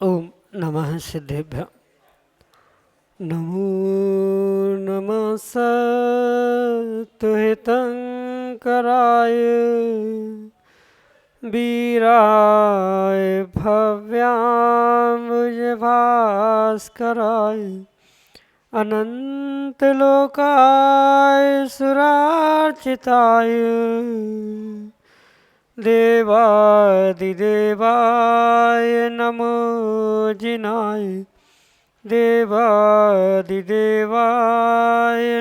ओम नमः सिद्धेभ्य। नमो नमः सत्तुहितंकराय वीराय भव्याम्बुजभास्कराय अनंतलोकाय सुरार्चिताय देवादिदेवाय नमो जिनाय देवादिदेवाय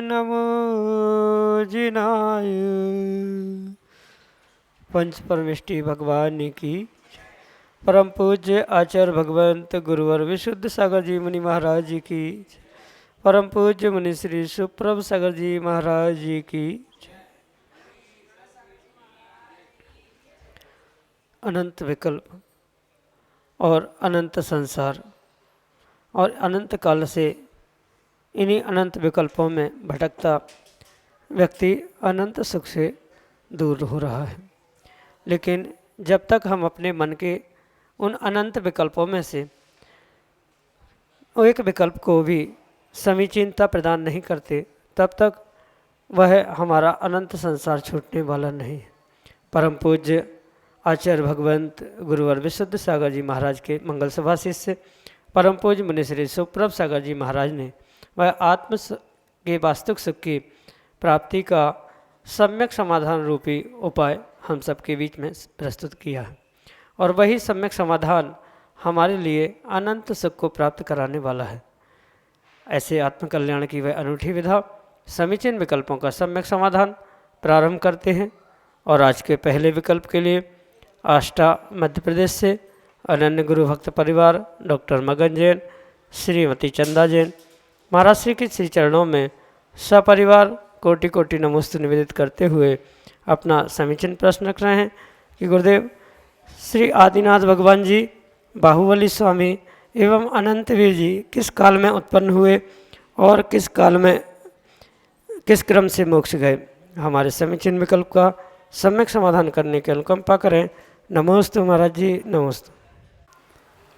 नमो जिनाय। पंच परमेष्टि भगवान की परम पूज्य आचार्य भगवंत गुरुवर विशुद्ध सागर जी मुनि महाराज जी की, परम पूज्य मुनि श्री सुप्रभ सागर जी महाराज जी की। अनंत विकल्प और अनंत संसार और अनंत काल से इन्हीं अनंत विकल्पों में भटकता व्यक्ति अनंत सुख से दूर हो रहा है। लेकिन जब तक हम अपने मन के उन अनंत विकल्पों में से एक विकल्प को भी समीचीनता प्रदान नहीं करते, तब तक वह हमारा अनंत संसार छूटने वाला नहीं है। परम पूज्य आचार्य भगवंत गुरुवर विशुद्ध सागर जी महाराज के मंगल सभा शिष्य परम पूज्य मुनि श्री सुप्रभ सागर जी महाराज ने वह आत्म के वास्तविक सुख की प्राप्ति का सम्यक समाधान रूपी उपाय हम सबके बीच में प्रस्तुत किया है, और वही सम्यक समाधान हमारे लिए अनंत सुख को प्राप्त कराने वाला है। ऐसे आत्मकल्याण की वह अनूठी विधा समीचीन विकल्पों का सम्यक समाधान प्रारंभ करते हैं। और आज के पहले विकल्प के लिए आष्टा मध्य प्रदेश से अनन्य गुरु भक्त परिवार डॉक्टर मगन जैन, श्रीमती चंदा जैन महाराज श्री के श्री चरणों में सपरिवार कोटि कोटि नमोस्तु निवेदित करते हुए अपना समीचीन प्रश्न रख रहे हैं कि गुरुदेव श्री आदिनाथ भगवान जी, बाहुबली स्वामी एवं अनंतवीर जी किस काल में उत्पन्न हुए और किस काल में किस क्रम से मोक्ष गए। हमारे समीचीन विकल्प का सम्यक समाधान करने की अनुकंपा करें। नमोस्तु महाराज जी, नमोस्तु।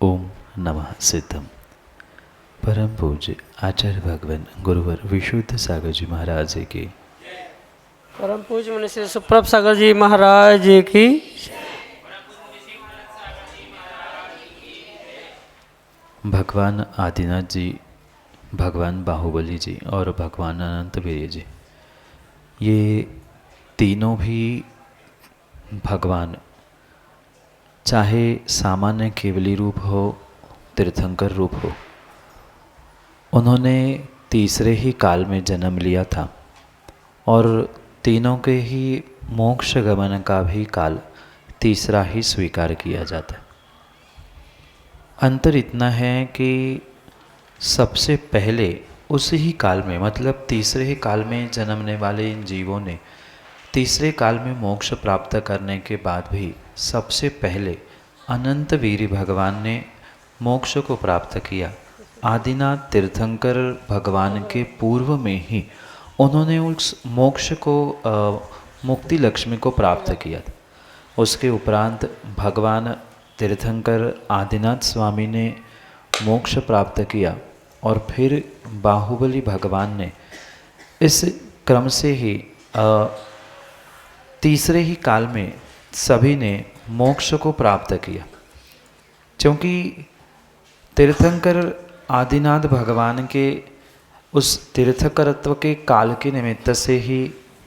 ओम नमः सिद्धम। परम पूज्य आचार्य भगवान गुरुवर विशुद्ध सागर जी महाराज जी की, परम पूज्य मुनि श्री सुप्रभ सागर जी महाराज जी की। भगवान आदिनाथ जी, भगवान बाहुबली जी और भगवान अनंतवीर जी, ये तीनों भी भगवान चाहे सामान्य केवली रूप हो, तीर्थंकर रूप हो, उन्होंने तीसरे ही काल में जन्म लिया था और तीनों के ही मोक्ष गमन का भी काल तीसरा ही स्वीकार किया जाता है। अंतर इतना है कि सबसे पहले उस ही काल में, मतलब तीसरे ही काल में जन्मने वाले इन जीवों ने तीसरे काल में मोक्ष प्राप्त करने के बाद भी सबसे पहले अनंतवीर भगवान ने मोक्ष को प्राप्त किया। आदिनाथ तीर्थंकर भगवान के पूर्व में ही उन्होंने उस मोक्ष को मुक्ति लक्ष्मी को प्राप्त किया था। उसके उपरांत भगवान तीर्थंकर आदिनाथ स्वामी ने मोक्ष प्राप्त किया और फिर बाहुबली भगवान ने इस क्रम से ही तीसरे ही काल में सभी ने मोक्ष को प्राप्त किया। क्योंकि तीर्थंकर आदिनाथ भगवान के उस तीर्थकरत्व के काल के निमित्त से ही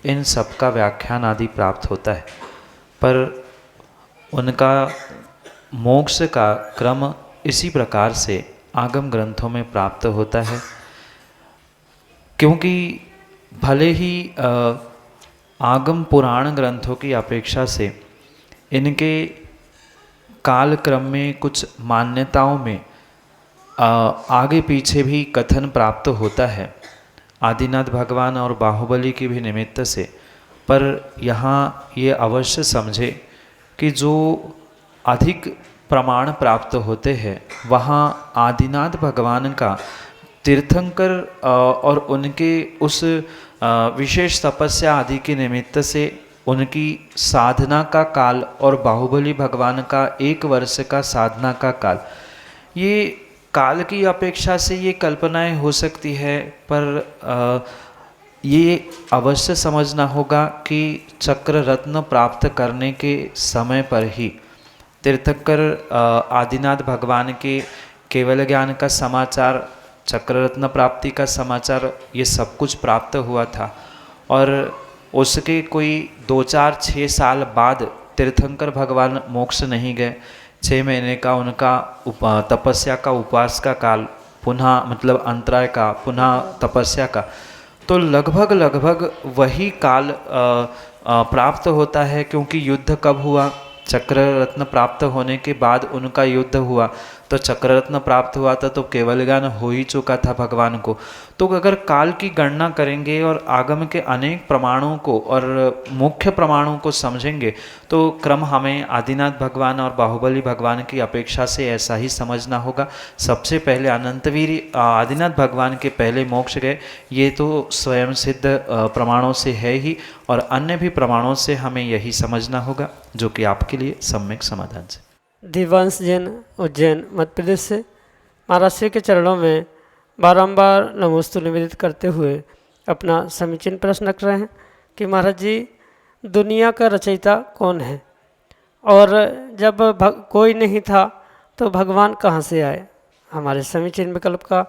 इन सब का व्याख्यान आदि प्राप्त होता है, पर उनका मोक्ष का क्रम इसी प्रकार से आगम ग्रंथों में प्राप्त होता है। क्योंकि भले ही आगम पुराण ग्रंथों की अपेक्षा से इनके काल क्रम में कुछ मान्यताओं में आगे पीछे भी कथन प्राप्त होता है आदिनाथ भगवान और बाहुबली के भी निमित्त से। पर यहाँ ये अवश्य समझे कि जो अधिक प्रमाण प्राप्त होते हैं वहाँ आदिनाथ भगवान का तीर्थंकर और उनके उस विशेष तपस्या आदि के निमित्त से उनकी साधना का काल और बाहुबली भगवान का 1 वर्ष का साधना का काल, ये काल की अपेक्षा से ये कल्पनाएं हो सकती है। पर ये अवश्य समझना होगा कि चक्र रत्न प्राप्त करने के समय पर ही तीर्थंकर आदिनाथ भगवान के केवल ज्ञान का समाचार, चक्र रत्न प्राप्ति का समाचार, ये सब कुछ प्राप्त हुआ था। और उसके कोई 2, 4, 6 साल बाद तीर्थंकर भगवान मोक्ष नहीं गए। 6 महीने का उनका तपस्या का उपवास का काल, पुनः मतलब अंतराय का, पुनः तपस्या का, तो लगभग वही काल प्राप्त होता है। क्योंकि युद्ध कब हुआ? चक्र रत्न प्राप्त होने के बाद उनका युद्ध हुआ, तो चक्र रत्न प्राप्त हुआ था तो केवल ज्ञान हो ही चुका था भगवान को। तो अगर काल की गणना करेंगे और आगम के अनेक प्रमाणों को और मुख्य प्रमाणों को समझेंगे तो क्रम हमें आदिनाथ भगवान और बाहुबली भगवान की अपेक्षा से ऐसा ही समझना होगा। सबसे पहले अनंतवीर आदिनाथ भगवान के पहले मोक्ष गए, ये तो स्वयं सिद्ध प्रमाणों से है ही, और अन्य भी प्रमाणों से हमें यही समझना होगा, जो कि आपके लिए सम्यक समाधान से। दिव्यांश जैन, उज्जैन, मध्य प्रदेश से महाराज श्री के चरणों में बारंबार नमोस्तु निवेदित करते हुए अपना समीचीन प्रश्न रख रहे हैं कि महाराज जी, दुनिया का रचयिता कौन है? और जब कोई नहीं था तो भगवान कहाँ से आए? हमारे समीचीन विकल्प का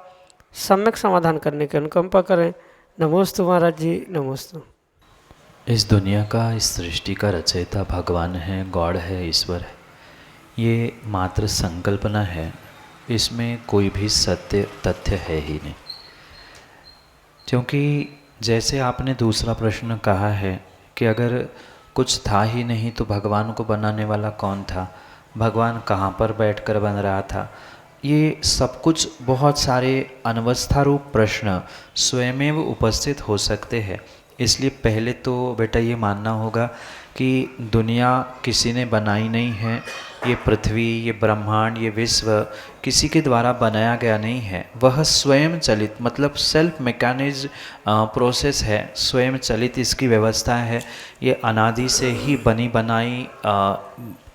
सम्यक समाधान करने की अनुकंपा करें। नमोस्तु महाराज जी, नमोस्तु। इस दुनिया का, इस सृष्टि का रचयिता भगवान है, गॉड है, ईश्वर है। ये मात्र संकल्पना है, इसमें कोई भी सत्य तथ्य है ही नहीं। क्योंकि जैसे आपने दूसरा प्रश्न कहा है कि अगर कुछ था ही नहीं तो भगवान को बनाने वाला कौन था, भगवान कहाँ पर बैठकर बन रहा था, ये सब कुछ बहुत सारे अनवस्था रूप प्रश्न स्वयमेव उपस्थित हो सकते हैं। इसलिए पहले तो बेटा ये मानना होगा कि दुनिया किसी ने बनाई नहीं है। ये पृथ्वी, ये ब्रह्मांड, ये विश्व किसी के द्वारा बनाया गया नहीं है। वह स्वयं चलित, मतलब सेल्फ मैकेनिज्ड प्रोसेस है, स्वयं चलित इसकी व्यवस्था है। ये अनादि से ही बनी बनाई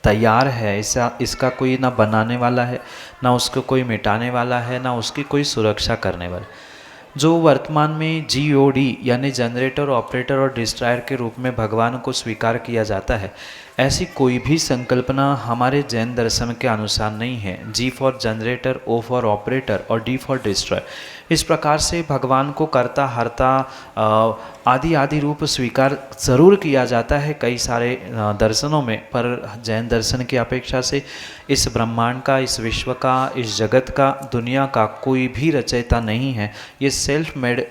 तैयार है। इसका कोई ना बनाने वाला है, ना उसको कोई मिटाने वाला है, ना उसकी कोई सुरक्षा करने वाला। जो वर्तमान में GOD यानी जनरेटर, ऑपरेटर और डिस्ट्रॉयर के रूप में भगवान को स्वीकार किया जाता है, ऐसी कोई भी संकल्पना हमारे जैन दर्शन के अनुसार नहीं है। G for generator, O for operator और D फॉर डिस्ट्रॉयर। इस प्रकार से भगवान को कर्ता, हर्ता आदि रूप स्वीकार ज़रूर किया जाता है कई सारे दर्शनों में, पर जैन दर्शन की अपेक्षा से इस ब्रह्मांड का, इस विश्व का, इस जगत का, दुनिया का कोई भी रचयिता नहीं है। ये सेल्फ मेड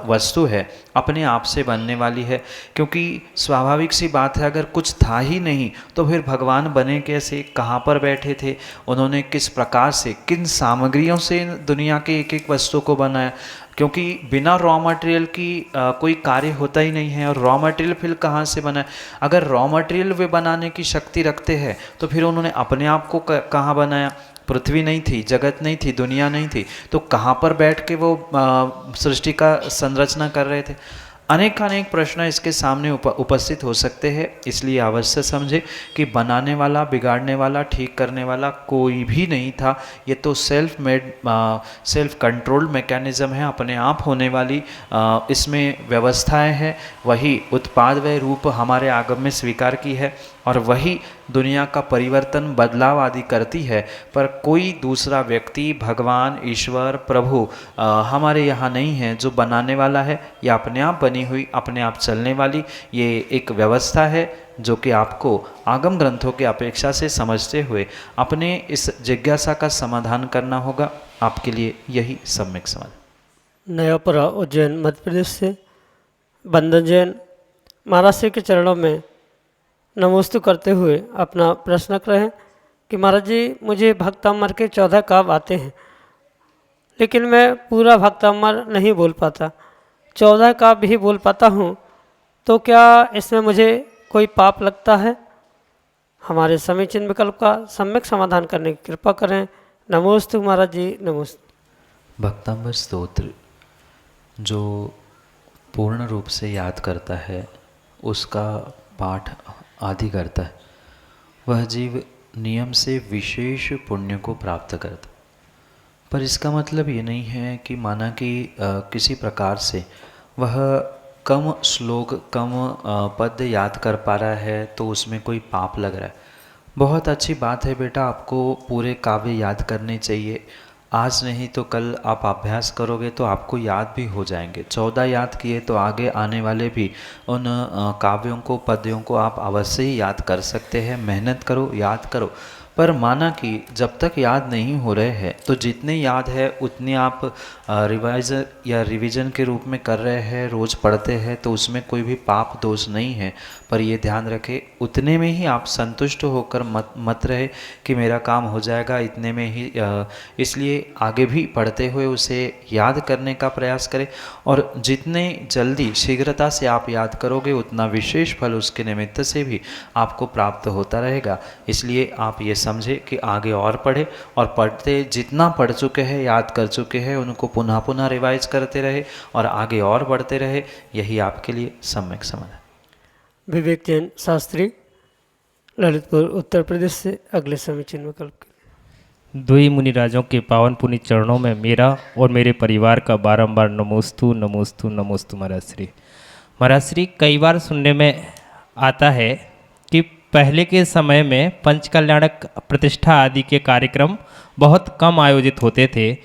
वस्तु है, अपने आप से बनने वाली है। क्योंकि स्वाभाविक सी बात है, अगर कुछ था ही नहीं तो फिर भगवान बने कैसे, कहाँ पर बैठे थे, उन्होंने किस प्रकार से, किन सामग्रियों से दुनिया के एक एक वस्तु को बनाया। क्योंकि बिना रॉ मटेरियल की कोई कार्य होता ही नहीं है। और रॉ मटेरियल फिर कहाँ से बना? अगर रॉ मटेरियल वे बनाने की शक्ति रखते हैं तो फिर उन्होंने अपने आप को कहाँ बनाया? पृथ्वी नहीं थी, जगत नहीं थी, दुनिया नहीं थी, तो कहाँ पर बैठ के वो सृष्टि का संरचना कर रहे थे? अनेक प्रश्न इसके सामने उपस्थित हो सकते हैं। इसलिए अवश्य समझे कि बनाने वाला, बिगाड़ने वाला, ठीक करने वाला कोई भी नहीं था। ये तो self made, self controlled mechanism है, अपने आप होने वाली इसमें व्यवस्थाएं हैं। वही उत्पाद व रूप हमारे आगम में स्वीकार की है और वही दुनिया का परिवर्तन, बदलाव आदि करती है। पर कोई दूसरा व्यक्ति, भगवान, ईश्वर, प्रभु हमारे यहाँ नहीं है। जो बनाने वाला है या अपने आप बनी हुई, अपने आप चलने वाली ये एक व्यवस्था है, जो कि आपको आगम ग्रंथों की अपेक्षा से समझते हुए अपने इस जिज्ञासा का समाधान करना होगा। आपके लिए यही सम्यक समाधान। नयापुरा, उज्जैन, मध्य प्रदेश से बंदन जैन, महाराज श्री के चरणों में नमोस्तु करते हुए अपना प्रश्न रहे कि महाराज जी मुझे भक्तामर के 14 काव्य आते हैं, लेकिन मैं पूरा भक्तामर नहीं बोल पाता। 14 काव्य ही बोल पाता हूँ, तो क्या इसमें मुझे कोई पाप लगता है? हमारे समीचीन विकल्प का सम्यक समाधान करने की कृपा करें। नमोस्तु महाराज जी, नमोस्तु। भक्तांबर स्तोत्र जो पूर्ण रूप से याद करता है, उसका पाठ आदि करता है, वह जीव नियम से विशेष पुण्य को प्राप्त करता। पर इसका मतलब ये नहीं है कि माना कि किसी प्रकार से वह कम श्लोक कम पद याद कर पा रहा है तो उसमें कोई पाप लग रहा है। बहुत अच्छी बात है बेटा, आपको पूरे काव्य याद करने चाहिए। आज नहीं तो कल आप अभ्यास करोगे तो आपको याद भी हो जाएंगे। 14 याद किए तो आगे आने वाले भी उन काव्यों को पद्यों को आप अवश्य ही याद कर सकते हैं। मेहनत करो, याद करो। पर माना कि जब तक याद नहीं हो रहे हैं तो जितने याद है उतने आप रिवाइज या रिवीजन के रूप में कर रहे हैं, रोज़ पढ़ते हैं, तो उसमें कोई भी पाप दोष नहीं है। पर ये ध्यान रखें, उतने में ही आप संतुष्ट होकर मत रहे कि मेरा काम हो जाएगा इतने में ही। इसलिए आगे भी पढ़ते हुए उसे याद करने का प्रयास करें, और जितने जल्दी शीघ्रता से आप याद करोगे उतना विशेष फल उसके निमित्त से भी आपको प्राप्त होता रहेगा। इसलिए आप ये समझे कि आगे और पढ़े, और पढ़ते जितना पढ़ चुके हैं, याद कर चुके हैं, उनको पुनः पुनः रिवाइज करते रहे और आगे और बढ़ते रहे। यही आपके लिए सम्यक समाधान। विवेक जैन शास्त्री, ललितपुर, उत्तर प्रदेश से अगले समीचीन विकल्प के लिए। दुई मुनिराजों के पावन पुनीत चरणों में मेरा और मेरे परिवार का बारंबार नमोस्तु नमोस्तु नमोस्तु महाराज श्री। महाराज श्री, कई बार सुनने में आता है कि पहले के समय में पंचकल्याणक प्रतिष्ठा आदि के कार्यक्रम बहुत कम आयोजित होते थे।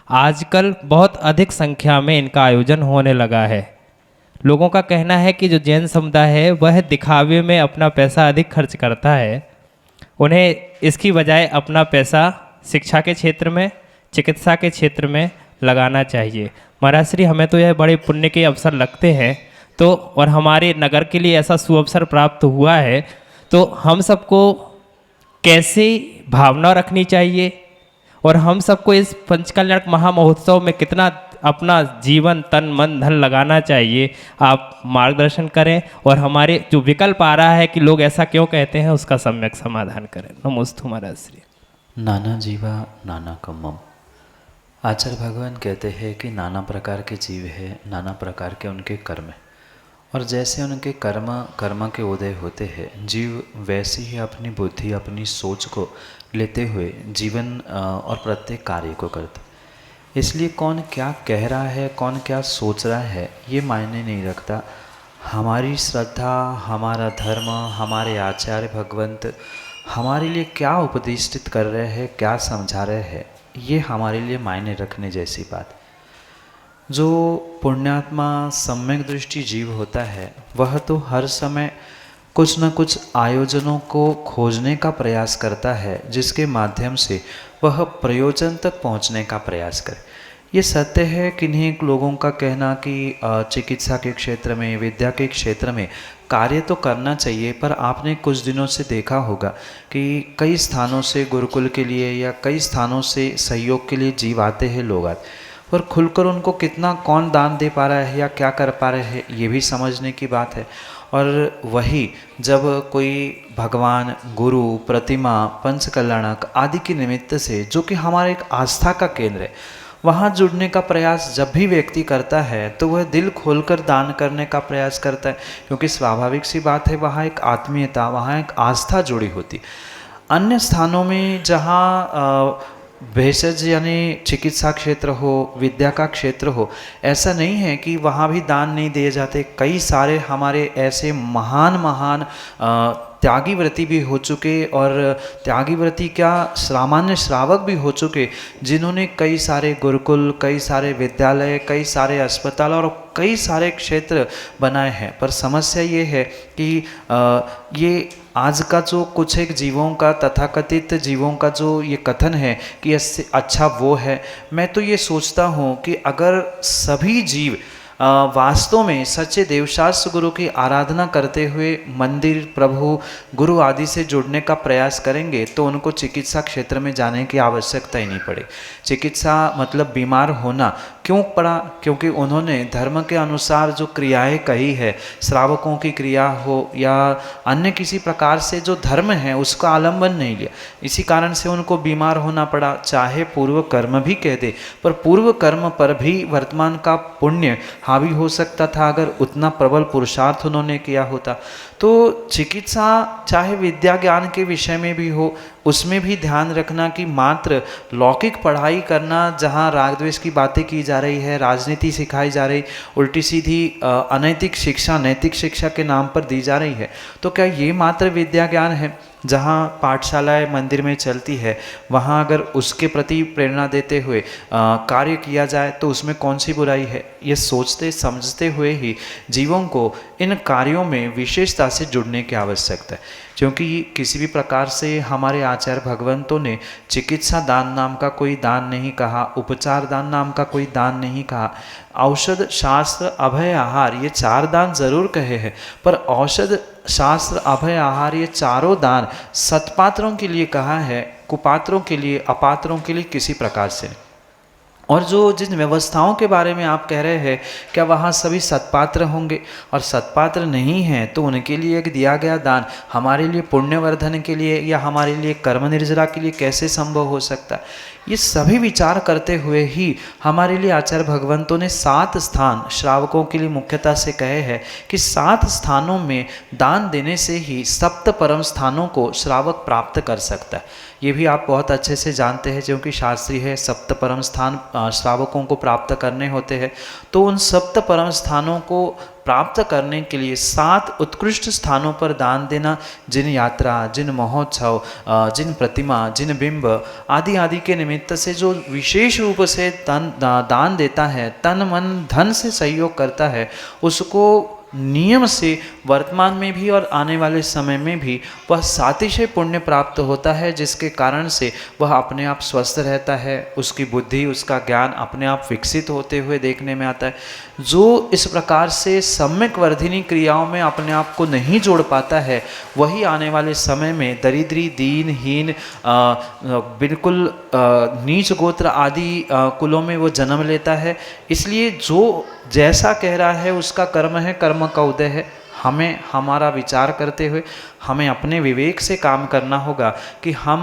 आजकल बहुत अधिक संख्या में इनका आयोजन होने लगा है। लोगों का कहना है कि जो जैन समुदाय है वह दिखावे में अपना पैसा अधिक खर्च करता है। उन्हें इसकी बजाय अपना पैसा शिक्षा के क्षेत्र में, चिकित्सा के क्षेत्र में लगाना चाहिए। महाराज श्री, हमें तो यह बड़े पुण्य के अवसर लगते हैं, तो और हमारे नगर के लिए ऐसा सुअवसर प्राप्त हुआ है, तो हम सबको कैसे भावना रखनी चाहिए और हम सबको इस पंचकल्याण महामहोत्सव में कितना अपना जीवन तन मन धन लगाना चाहिए, आप मार्गदर्शन करें। और हमारे जो विकल्प आ रहा है कि लोग ऐसा क्यों कहते हैं, उसका सम्यक समाधान करें। नमोस्तु महाराज श्री। नाना जीवा नाना कम्मम। आचार्य भगवान कहते हैं कि नाना प्रकार के जीव है, नाना प्रकार के उनके कर्म है, और जैसे उनके कर्म के उदय होते हैं, जीव वैसे ही अपनी बुद्धि, अपनी सोच को लेते हुए जीवन और प्रत्येक कार्य को करते। इसलिए कौन क्या कह रहा है, कौन क्या सोच रहा है, ये मायने नहीं रखता। हमारी श्रद्धा, हमारा धर्म, हमारे आचार्य भगवंत हमारे लिए क्या उपदेशित कर रहे हैं, क्या समझा रहे हैं, ये हमारे लिए मायने रखने जैसी बात। जो पुण्यात्मा सम्यक दृष्टि जीव होता है, वह तो हर समय कुछ न कुछ आयोजनों को खोजने का प्रयास करता है, जिसके माध्यम से वह प्रयोजन तक पहुंचने का प्रयास करे। ये सत्य है। किन्हीं लोगों का कहना कि चिकित्सा के क्षेत्र में, विद्या के क्षेत्र में कार्य तो करना चाहिए, पर आपने कुछ दिनों से देखा होगा कि कई स्थानों से गुरुकुल के लिए या कई स्थानों से सहयोग के लिए जीव आते हैं, लोग आते, पर खुलकर उनको कितना कौन दान दे पा रहा है या क्या कर पा रहे हैं, ये भी समझने की बात है। और वही जब कोई भगवान, गुरु, प्रतिमा, पंचकल्याणक आदि के निमित्त से, जो कि हमारा एक आस्था का केंद्र है, वहाँ जुड़ने का प्रयास जब भी व्यक्ति करता है तो वह दिल खोलकर दान करने का प्रयास करता है, क्योंकि स्वाभाविक सी बात है, वहाँ एक आत्मीयता, वहाँ एक आस्था जुड़ी होती। अन्य स्थानों में जहाँ भेषज यानी चिकित्सा क्षेत्र हो, विद्या का क्षेत्र हो, ऐसा नहीं है कि वहाँ भी दान नहीं दिए जाते। कई सारे हमारे ऐसे महान त्यागी व्रती भी हो चुके, और त्यागी व्रती क्या, सामान्य श्रावक भी हो चुके, जिन्होंने कई सारे गुरुकुल, कई सारे विद्यालय, कई सारे अस्पताल और कई सारे क्षेत्र बनाए हैं। पर समस्या ये है कि ये आज का जो कुछ एक जीवों का, तथाकथित जीवों का जो ये कथन है कि इससे अच्छा वो है, मैं तो ये सोचता हूँ कि अगर सभी जीव वास्तव में सच्चे देवशास्त्र गुरु की आराधना करते हुए मंदिर, प्रभु, गुरु आदि से जुड़ने का प्रयास करेंगे तो उनको चिकित्सा क्षेत्र में जाने की आवश्यकता ही नहीं पड़े। चिकित्सा मतलब बीमार होना क्यों पड़ा? क्योंकि उन्होंने धर्म के अनुसार जो क्रियाएं कही है, श्रावकों की क्रिया हो या अन्य किसी प्रकार से जो धर्म है उसका आलंबन नहीं लिया, इसी कारण से उनको बीमार होना पड़ा। चाहे पूर्व कर्म भी कह दे, पर पूर्व कर्म पर भी वर्तमान का पुण्य हावी हो सकता था अगर उतना प्रबल पुरुषार्थ उन्होंने किया होता। तो चिकित्सा चाहे विद्या ज्ञान के विषय में भी हो, उसमें भी ध्यान रखना कि मात्र लौकिक पढ़ाई करना, जहाँ राग द्वेष की बातें की जा रही है, राजनीति सिखाई जा रही, उल्टी सीधी अनैतिक शिक्षा नैतिक शिक्षा के नाम पर दी जा रही है, तो क्या ये मात्र विद्या ज्ञान है? जहाँ पाठशालाएं मंदिर में चलती है वहाँ अगर उसके प्रति प्रेरणा देते हुए कार्य किया जाए तो उसमें कौन सी बुराई है? ये सोचते समझते हुए ही जीवों को इन कार्यों में विशेषता से जुड़ने की आवश्यकता है, क्योंकि किसी भी प्रकार से हमारे आचार्य भगवंतों ने चिकित्सा दान नाम का कोई दान नहीं कहा, उपचार दान नाम का कोई दान नहीं कहा, औषध शास्त्र अभय आहार ये 4 दान जरूर कहे हैं, पर औषध शास्त्र अभय आहार ये चारों दान सत्पात्रों के लिए कहा है, कुपात्रों के लिए, अपात्रों के लिए किसी प्रकार से। और जो जिन व्यवस्थाओं के बारे में आप कह रहे हैं, क्या वहाँ सभी सत्पात्र होंगे? और सत्पात्र नहीं हैं तो उनके लिए एक दिया गया दान हमारे लिए पुण्यवर्धन के लिए या हमारे लिए कर्म निर्जरा के लिए कैसे संभव हो सकता है? ये सभी विचार करते हुए ही हमारे लिए आचार्य भगवंतों ने 7 स्थान श्रावकों के लिए मुख्यतः से कहे हैं कि 7 स्थानों में दान देने से ही सप्त परम स्थानों को श्रावक प्राप्त कर सकता है। ये भी आप बहुत अच्छे से जानते हैं, क्योंकि शास्त्री है सप्त परम स्थान श्रावकों को प्राप्त करने होते हैं। तो उन सप्त परम स्थानों को प्राप्त करने के लिए 7 उत्कृष्ट स्थानों पर दान देना, जिन यात्रा, जिन महोत्सव, जिन प्रतिमा, जिन बिंब आदि आदि के निमित्त से जो विशेष रूप से दान देता है, तन मन धन से सहयोग करता है, उसको नियम से वर्तमान में भी और आने वाले समय में भी वह सातिशय पुण्य प्राप्त होता है, जिसके कारण से वह अपने आप स्वस्थ रहता है, उसकी बुद्धि, उसका ज्ञान अपने आप विकसित होते हुए देखने में आता है। जो इस प्रकार से सम्यक वर्धिनी क्रियाओं में अपने आप को नहीं जोड़ पाता है, वही आने वाले समय में दरिद्री, दीनहीन, बिल्कुल नीच गोत्र आदि कुलों में वो जन्म लेता है। इसलिए जो जैसा कह रहा है उसका कर्म है, कर्म का उदय है। हमें हमारा विचार करते हुए हमें अपने विवेक से काम करना होगा कि हम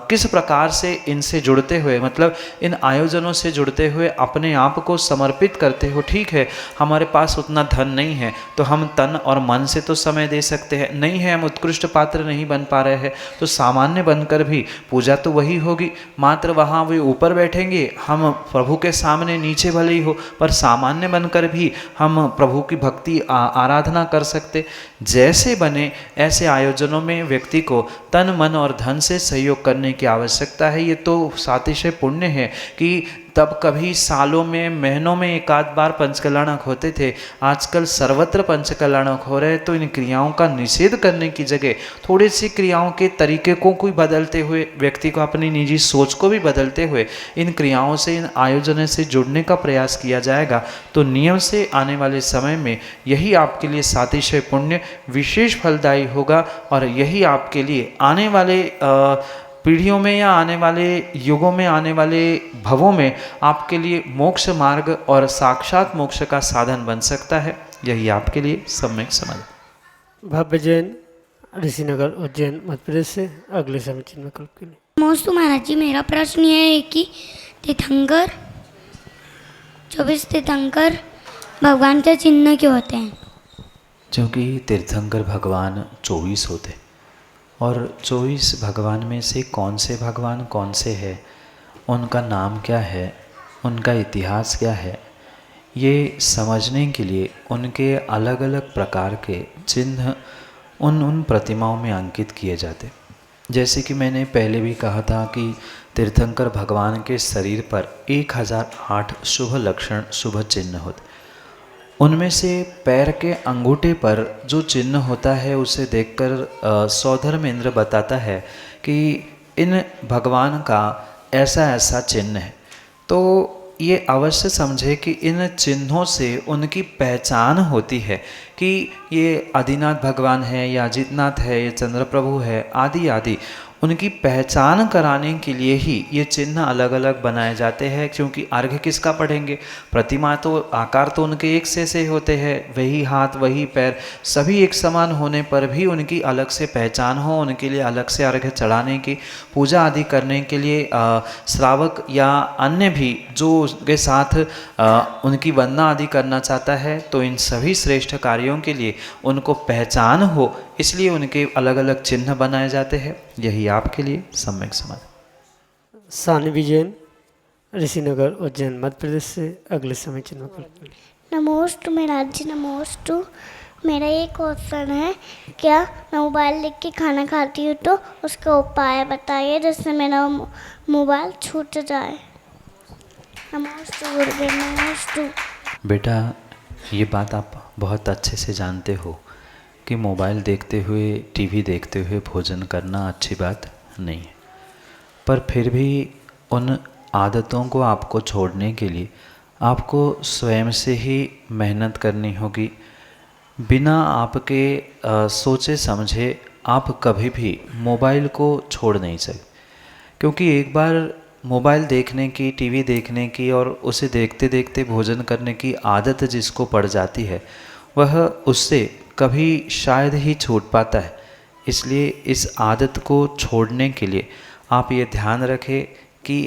किस प्रकार से इनसे जुड़ते हुए, मतलब इन आयोजनों से जुड़ते हुए अपने आप को समर्पित करते हो। ठीक है, हमारे पास उतना धन नहीं है तो हम तन और मन से तो समय दे सकते हैं, नहीं है हम उत्कृष्ट पात्र नहीं बन पा रहे हैं तो सामान्य बनकर भी पूजा तो वही होगी, मात्र वहाँ वे ऊपर बैठेंगे, हम प्रभु के सामने नीचे भले ही हो, पर सामान्य बनकर भी हम प्रभु की भक्ति आराधना कर सकते। जैसे बने ऐसे आयोजनों में व्यक्ति को तन मन और धन से सहयोग करने की आवश्यकता है। ये तो सातिशय पुण्य है कि तब कभी सालों में, महीनों में एक आध बार पंचकल्याणक होते थे, आजकल सर्वत्र पंचकल्याणक हो रहे। तो इन क्रियाओं का निषेध करने की जगह थोड़ी सी क्रियाओं के तरीके को भी बदलते हुए, व्यक्ति को अपनी निजी सोच को भी बदलते हुए इन क्रियाओं से, इन आयोजनों से जुड़ने का प्रयास किया जाएगा तो नियम से आने वाले समय में यही आपके लिए सातिशय पुण्य विशेष फलदायी होगा और यही आपके लिए आने वाले पीढ़ियों में या आने वाले युगों में, आने वाले भवों में आपके लिए मोक्ष मार्ग और साक्षात मोक्ष का साधन बन सकता है। यही आपके लिए सम्यक समझ। भव्य जैन, ऋषिनगर, उज्जैन, मध्य प्रदेश से अगले समीचीन विकल्प के लिए। नमस्ते महाराज जी, मेरा प्रश्न यह है कि तीर्थंकर 24 तीर्थंकर भगवान के चिन्ह क्यों होते हैं? क्योंकि तीर्थंकर भगवान 24 होते और 24 भगवान में से कौन से भगवान कौन से हैं, उनका नाम क्या है, उनका इतिहास क्या है, ये समझने के लिए उनके अलग अलग प्रकार के चिन्ह उन प्रतिमाओं में अंकित किए जाते। जैसे कि मैंने पहले भी कहा था कि तीर्थंकर भगवान के शरीर पर 1008 शुभ लक्षण, शुभ चिन्ह होते। उनमें से पैर के अंगूठे पर जो चिन्ह होता है उसे देखकर सौधर्मेंद्र बताता है कि इन भगवान का ऐसा ऐसा चिन्ह है। तो ये अवश्य समझे कि इन चिन्हों से उनकी पहचान होती है कि ये आदिनाथ भगवान है या अजितनाथ है, ये चंद्र प्रभु है, आदि आदि। उनकी पहचान कराने के लिए ही ये चिन्ह अलग अलग बनाए जाते हैं, क्योंकि अर्घ्य किसका पढ़ेंगे? प्रतिमा तो आकार तो उनके एक से होते हैं, वही हाथ वही पैर, सभी एक समान होने पर भी उनकी अलग से पहचान हो, उनके लिए अलग से अर्घ्य चढ़ाने की, पूजा आदि करने के लिए श्रावक या अन्य भी जो के साथ उनकी वंदना आदि करना चाहता है, तो इन सभी श्रेष्ठ कार्यों के लिए उनको पहचान हो, इसलिए उनके अलग अलग चिन्ह बनाए जाते हैं। यही आपके लिए सम्यक समझ। सानी विजयन, ऋषिनगर, उज्जैन, मध्य प्रदेश से अगले समय चिन्ह पर। नमोस्तु महाराज जी, नमोस्तु। मेरा ये क्वेश्चन है, क्या मैं मोबाइल देख के खाना खाती हूँ तो उसका उपाय बताइए जिससे मेरा मोबाइल छूट जाए। नमोस्तु गुरुदेव, नमोस्तु। बेटा, ये बात आप बहुत अच्छे से जानते हो कि मोबाइल देखते हुए, टीवी देखते हुए भोजन करना अच्छी बात नहीं है, पर फिर भी उन आदतों को आपको छोड़ने के लिए आपको स्वयं से ही मेहनत करनी होगी। बिना आपके सोचे समझे आप कभी भी मोबाइल को छोड़ नहीं सकते, क्योंकि एक बार मोबाइल देखने की, टीवी देखने की और उसे देखते देखते भोजन करने की आदत जिसको पड़ जाती है, वह उससे कभी शायद ही छूट पाता है। इसलिए इस आदत को छोड़ने के लिए आप ये ध्यान रखें कि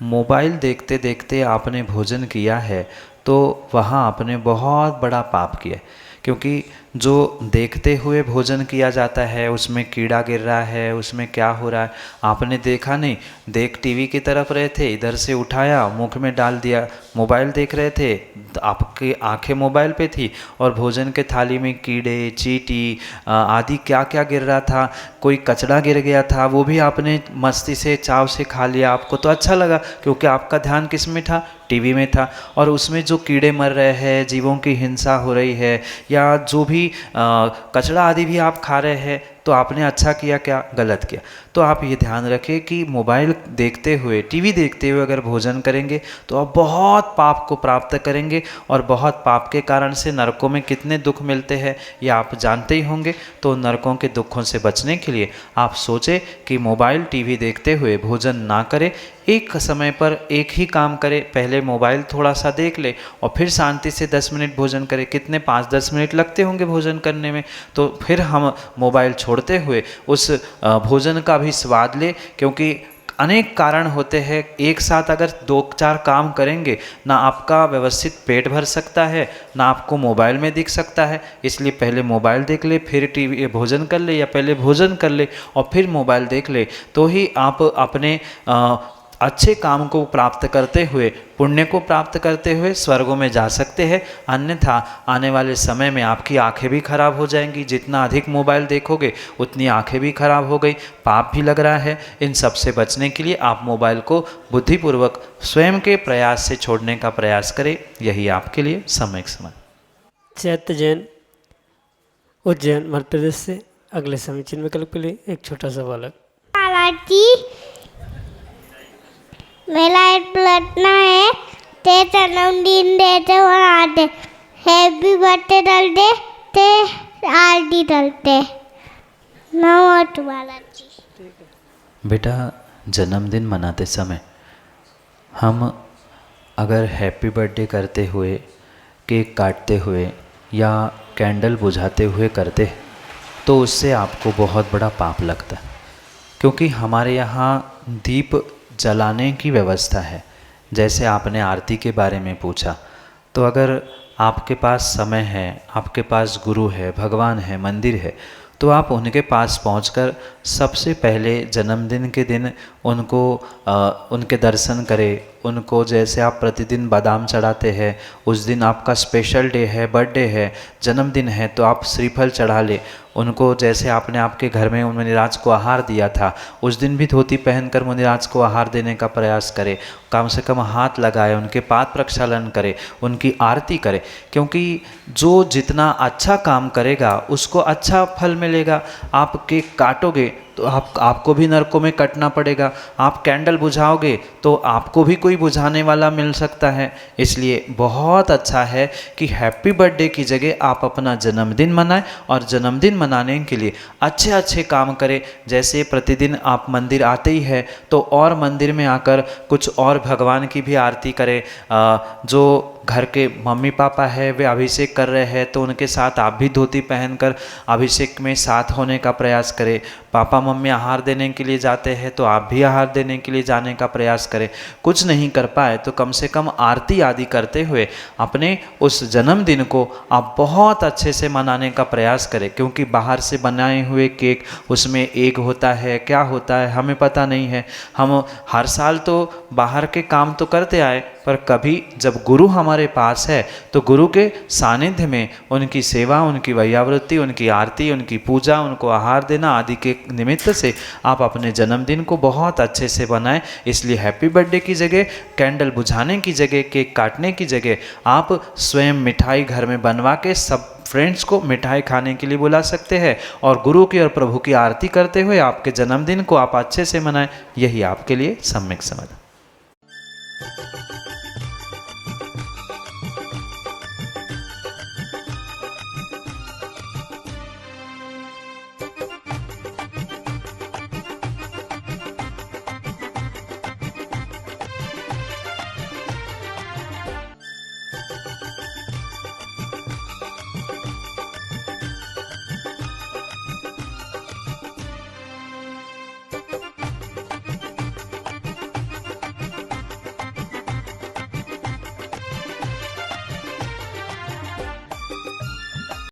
मोबाइल देखते देखते आपने भोजन किया है तो वहाँ आपने बहुत बड़ा पाप किया है, क्योंकि जो देखते हुए भोजन किया जाता है उसमें कीड़ा गिर रहा है, उसमें क्या हो रहा है आपने देखा नहीं। देख टीवी की तरफ रहे थे, इधर से उठाया मुख में डाल दिया। मोबाइल देख रहे थे, आपकी आंखें मोबाइल पे थी और भोजन के थाली में कीड़े, चींटी आदि क्या क्या गिर रहा था, कोई कचड़ा गिर गया था, वो भी आपने मस्ती से चाव से खा लिया। आपको तो अच्छा लगा क्योंकि आपका ध्यान किस में था? टीवी में था। और उसमें जो कीड़े मर रहे हैं, जीवों की हिंसा हो रही है या जो भी कचड़ा आदि भी आप खा रहे हैं, तो आपने अच्छा किया क्या गलत किया? तो आप ये ध्यान रखें कि मोबाइल देखते हुए, टीवी देखते हुए अगर भोजन करेंगे तो आप बहुत पाप को प्राप्त करेंगे और बहुत पाप के कारण से नरकों में कितने दुख मिलते हैं ये आप जानते ही होंगे। तो नरकों के दुखों से बचने के लिए आप सोचें कि मोबाइल टीवी देखते हुए भोजन ना करें, एक समय पर एक ही काम करें। पहले मोबाइल थोड़ा सा देख ले और फिर शांति से 10 मिनट भोजन करें। कितने 5-10 मिनट लगते होंगे भोजन करने में, तो फिर हम मोबाइल छोड़ते हुए उस भोजन का भी स्वाद ले, क्योंकि अनेक कारण होते हैं। एक साथ अगर 2-4 काम करेंगे ना आपका व्यवस्थित पेट भर सकता है ना आपको मोबाइल में दिख सकता है। इसलिए पहले मोबाइल देख ले, फिर टीवी भोजन कर ले, या पहले भोजन कर ले और फिर मोबाइल देख ले, तो ही आप अपने अच्छे काम को प्राप्त करते हुए, पुण्य को प्राप्त करते हुए स्वर्गों में जा सकते हैं। अन्यथा आने वाले समय में आपकी आंखें भी खराब हो जाएंगी। जितना अधिक मोबाइल देखोगे उतनी आंखें भी खराब हो गई, पाप भी लग रहा है। इन सब से बचने के लिए आप मोबाइल को बुद्धिपूर्वक स्वयं के प्रयास से छोड़ने का प्रयास करें। यही आपके लिए सम्यक समझ। चैत्य जैन, उज्जैन, मध्य प्रदेश से अगले समय चिन्ह विकल्प के लिए एक छोटा सा बालक। महाराज जी, मेरा एक पलटना है, ते जन्मदिन देते और आते हैप्पी बर्थडे डलते ते आरती डलते। नमो महाराज जी। बेटा, जन्मदिन मनाते समय हम अगर हैप्पी बर्थडे करते हुए, केक काटते हुए या कैंडल बुझाते हुए करते हैं तो उससे आपको बहुत बड़ा पाप लगता है, क्योंकि हमारे यहाँ दीप जलाने की व्यवस्था है। जैसे आपने आरती के बारे में पूछा, तो अगर आपके पास समय है, आपके पास गुरु है, भगवान है, मंदिर है, तो आप उनके पास पहुंचकर सबसे पहले जन्मदिन के दिन उनको उनके दर्शन करें। उनको जैसे आप प्रतिदिन बादाम चढ़ाते हैं, उस दिन आपका स्पेशल डे है, बर्थडे है, जन्मदिन है, तो आप श्रीफल चढ़ा ले उनको। जैसे आपने आपके घर में मुनिराज को आहार दिया था, उस दिन भी धोती पहनकर मुनिराज को आहार देने का प्रयास करें। कम से कम हाथ लगाए, उनके पाद प्रक्षालन करें, उनकी आरती करें, क्योंकि जो जितना अच्छा काम करेगा उसको अच्छा फल मिले। मिलेगा। आप केक काटोगे तो आपको भी नरकों में कटना पड़ेगा। आप कैंडल बुझाओगे तो आपको भी कोई बुझाने वाला मिल सकता है। इसलिए बहुत अच्छा है कि हैप्पी बर्थडे की जगह आप अपना जन्मदिन मनाएं और जन्मदिन मनाने के लिए अच्छे अच्छे काम करें। जैसे प्रतिदिन आप मंदिर आते ही है तो और मंदिर में आकर कुछ और भगवान की भी आरती करें। जो घर के मम्मी पापा है वे अभिषेक कर रहे हैं तो उनके साथ आप भी धोती पहनकर अभिषेक में साथ होने का प्रयास करें। पापा मम्मी आहार देने के लिए जाते हैं तो आप भी आहार देने के लिए जाने का प्रयास करें। कुछ नहीं कर पाए तो कम से कम आरती आदि करते हुए अपने उस जन्मदिन को आप बहुत अच्छे से मनाने का प्रयास करें। क्योंकि बाहर से बनाए हुए केक उसमें एग होता है, क्या होता है हमें पता नहीं है। हम हर साल तो बाहर के काम तो करते आए, पर कभी जब गुरु हमारे पास है तो गुरु के सानिध्य में उनकी सेवा, उनकी वैयावृत्ति, उनकी आरती, उनकी पूजा, उनको आहार देना आदि के निमित्त से आप अपने जन्मदिन को बहुत अच्छे से बनाएं। इसलिए हैप्पी बर्थडे की जगह, कैंडल बुझाने की जगह, केक काटने की जगह आप स्वयं मिठाई घर में बनवा के सब फ्रेंड्स को मिठाई खाने के लिए बुला सकते हैं और गुरु की और प्रभु की आरती करते हुए आपके जन्मदिन को आप अच्छे से मनाएं। यही आपके लिए सम्यक समाधान।